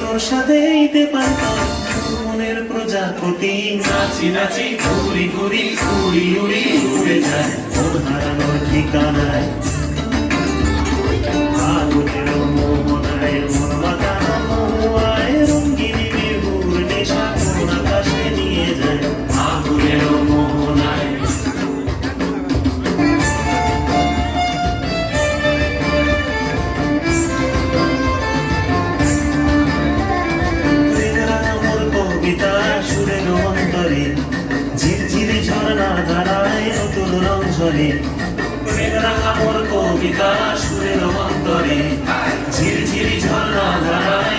তোর সাথে দিতে পারতাম মনের প্রজাপতি নাচি নাচি ঘুরি ঘুরি উড়ি উড়ি উড়ে যায় মন হারানোর ঠিকানায় আগুনের মোহনায় মন মাতানো মহুয়ায় রঙ্গিনী বিহুর নেশা কোন আকাশে নিয়ে যায় আগুনের মোহনায় সুরের অন্তরে ঝিরঝিরি ঝর্ণা ধারায় নতুন রং ঝরে মোর কবিতা সুরের অন্তরে ঝিরঝিরি ঝর্ণা ধারায়